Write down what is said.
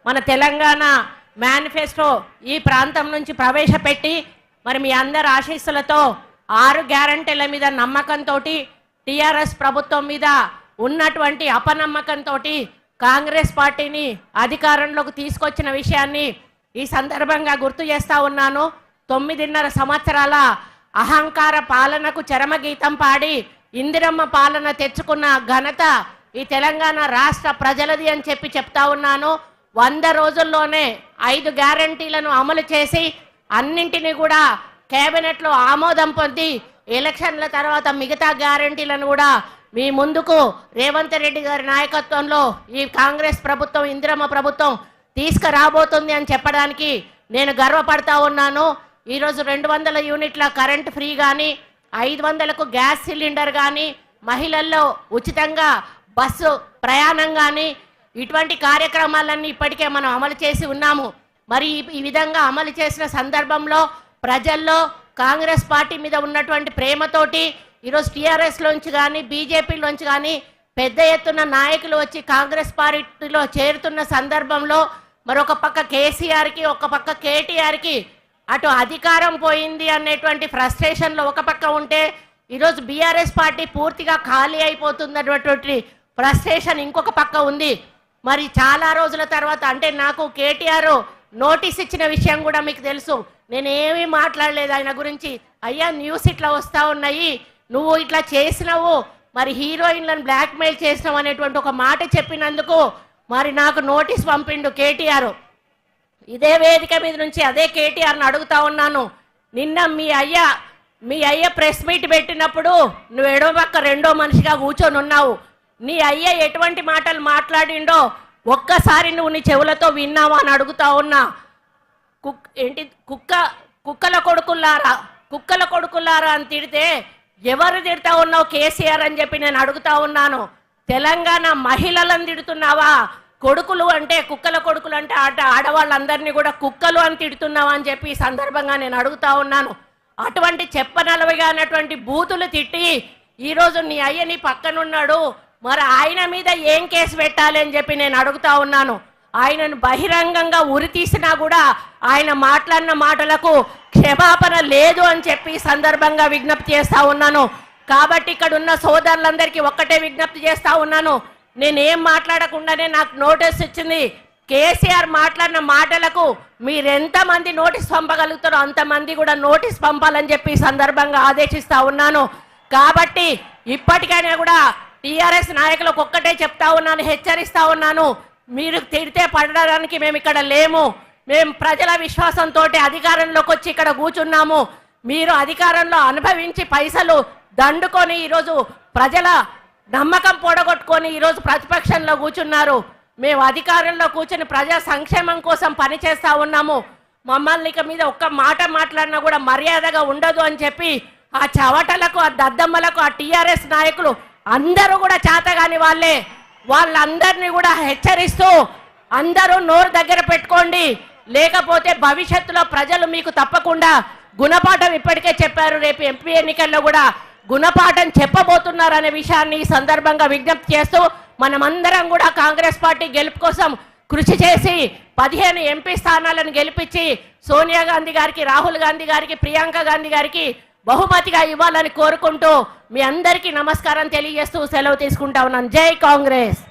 మన తెలంగాణ మేనిఫెస్టో ఈ ప్రాంతం నుంచి ప్రవేశపెట్టి మరి మీ అందరి ఆశీస్సులతో 6 గ్యారంటీల మీద నమ్మకంతో టీఆర్ఎస్ ప్రభుత్వం మీద ఉన్నటువంటి అపనమ్మకంతో కాంగ్రెస్ పార్టీని అధికారంలోకి తీసుకొచ్చిన విషయాన్ని ఈ సందర్భంగా గుర్తు చేస్తా ఉన్నాను. 9.5 సంవత్సరాల అహంకార పాలనకు చరమగీతం పాడి ఇందిరమ్మ పాలన తెచ్చుకున్న ఘనత ఈ తెలంగాణ రాష్ట్ర ప్రజలది అని చెప్తా ఉన్నాను. 100 రోజుల్లోనే 5 గ్యారంటీలను అమలు చేసి అన్నింటినీ కూడా కేబినెట్లో ఆమోదం పొంది ఎలక్షన్ల తర్వాత మిగతా గ్యారంటీలను కూడా మీ ముందుకు రేవంత్ రెడ్డి గారి నాయకత్వంలో ఈ కాంగ్రెస్ ప్రభుత్వం ఇందిరమ్మ ప్రభుత్వం తీసుకురాబోతుంది అని చెప్పడానికి నేను గర్వపడతా ఉన్నాను. ఈరోజు 200 యూనిట్ల కరెంట్ ఫ్రీ కానీ 500కు గ్యాస్ సిలిండర్ కానీ మహిళల్లో ఉచితంగా బస్సు ప్రయాణం కానీ ఇటువంటి కార్యక్రమాలన్నీ ఇప్పటికే మనం అమలు చేసి ఉన్నాము. మరి ఈ విధంగా అమలు చేసిన సందర్భంలో ప్రజల్లో కాంగ్రెస్ పార్టీ మీద ఉన్నటువంటి ప్రేమతోటి ఈరోజు టీఆర్ఎస్లోంచి కానీ బీజేపీలోంచి కానీ పెద్ద ఎత్తున నాయకులు వచ్చి కాంగ్రెస్ పార్టీలో చేరుతున్న సందర్భంలో మరొక పక్క కేసీఆర్కి ఒక పక్క కేటీఆర్కి అటు అధికారం పోయింది అనేటువంటి ఫ్రస్ట్రేషన్లో ఒక పక్క ఉంటే ఈరోజు బీఆర్ఎస్ పార్టీ పూర్తిగా ఖాళీ అయిపోతున్నటువంటి ఫ్రస్ట్రేషన్ ఇంకొక పక్క ఉంది. మరి చాలా రోజుల తర్వాత అంటే నాకు కేటీఆర్ నోటీస్ ఇచ్చిన విషయం కూడా మీకు తెలుసు. నేనేమీ మాట్లాడలేదు ఆయన గురించి. అయ్యా న్యూస్ ఇట్లా వస్తూ ఉన్నాయి, నువ్వు ఇట్లా చేసినావు, మరి హీరోయిన్లను బ్లాక్మెయిల్ చేసినావు అనేటువంటి ఒక మాట చెప్పినందుకు మరి నాకు నోటీస్ పంపిండు కేటీఆర్. ఇదే వేదిక మీద నుంచి అదే కేటీఆర్ని అడుగుతా ఉన్నాను. నిన్న మీ అయ్య ప్రెస్ మీట్ పెట్టినప్పుడు నువ్వు ఎడమ పక్క రెండో మనిషిగా కూర్చొని ఉన్నావు. నీ అయ్య ఎటువంటి మాటలు మాట్లాడిండో ఒక్కసారి నువ్వు నీ చెవులతో విన్నావా అని అడుగుతా ఉన్నా. కుక్కల కొడుకులారా అని తిడితే ఎవరు తిడతా ఉన్నావు కేసీఆర్ అని చెప్పి నేను అడుగుతా ఉన్నాను. తెలంగాణ మహిళలను తిడుతున్నావా? కొడుకులు అంటే కుక్కల కొడుకులు అంటే ఆడవాళ్ళందరినీ కూడా కుక్కలు అని తిడుతున్నావా అని చెప్పి ఈ సందర్భంగా నేను అడుగుతా ఉన్నాను. అటువంటి చెప్పనలవిగా అన్నటువంటి బూతులు తిట్టి ఈరోజు నీ అయ్య నీ పక్కనున్నాడు, మరి ఆయన మీద ఏం కేసు పెట్టాలి అని చెప్పి నేను అడుగుతా ఉన్నాను. ఆయనను బహిరంగంగా ఉరి తీసినా కూడా ఆయన మాట్లాడిన మాటలకు క్షమాపణ లేదు అని చెప్పి సందర్భంగా విజ్ఞప్తి చేస్తా ఉన్నాను. కాబట్టి ఇక్కడ ఉన్న సోదరులందరికీ ఒక్కటే విజ్ఞప్తి చేస్తా ఉన్నాను. నేనేం మాట్లాడకుండానే నాకు నోటీస్ ఇచ్చింది. కేసీఆర్ మాట్లాడిన మాటలకు మీరెంతమంది నోటీస్ పంపగలుగుతారో అంతమంది కూడా నోటీస్ పంపాలని చెప్పి సందర్భంగా ఆదేశిస్తా ఉన్నాను. కాబట్టి ఇప్పటికైనా కూడా టీఆర్ఎస్ నాయకులకు ఒక్కటే చెప్తా ఉన్నాను, హెచ్చరిస్తా ఉన్నాను. మీరు తిడితే పడడానికి మేము ఇక్కడ లేము. మేము ప్రజల విశ్వాసంతో అధికారంలోకి వచ్చి ఇక్కడ కూర్చున్నాము. మీరు అధికారంలో అనుభవించి పైసలు దండుకొని ఈరోజు ప్రజల నమ్మకం పొడగొట్టుకొని ఈరోజు ప్రతిపక్షంలో కూర్చున్నారు. మేము అధికారంలో కూర్చొని ప్రజా సంక్షేమం కోసం పనిచేస్తూ ఉన్నాము. మమ్మల్ని ఇక మీద ఒక్క మాట మాట్లాడినా కూడా మర్యాదగా ఉండదు అని చెప్పి ఆ చవటలకు, ఆ దద్దమ్మలకు, ఆ టీఆర్ఎస్ నాయకులు అందరూ కూడా చేతగాని వాళ్ళందరినీ కూడా హెచ్చరిస్తూ అందరూ నోరు దగ్గర పెట్టుకోండి, లేకపోతే భవిష్యత్తులో ప్రజలు మీకు తప్పకుండా గుణపాఠం ఇప్పటికే చెప్పారు. రేపు ఎంపీ ఎన్నికల్లో కూడా గుణపాఠం చెప్పబోతున్నారు అనే విషయాన్ని ఈ సందర్భంగా విజ్ఞప్తి చేస్తూ మనమందరం కూడా కాంగ్రెస్ పార్టీ గెలుపు కోసం కృషి చేసి 15 ఎంపీ స్థానాలను గెలిపించి సోనియా గాంధీ గారికి, రాహుల్ గాంధీ గారికి, ప్రియాంక గాంధీ గారికి బహుమతిగా ఇవ్వాలని కోరుకుంటూ మీ అందరికీ నమస్కారం తెలియజేస్తూ సెలవు తీసుకుంటా ఉన్నాను. జై కాంగ్రెస్.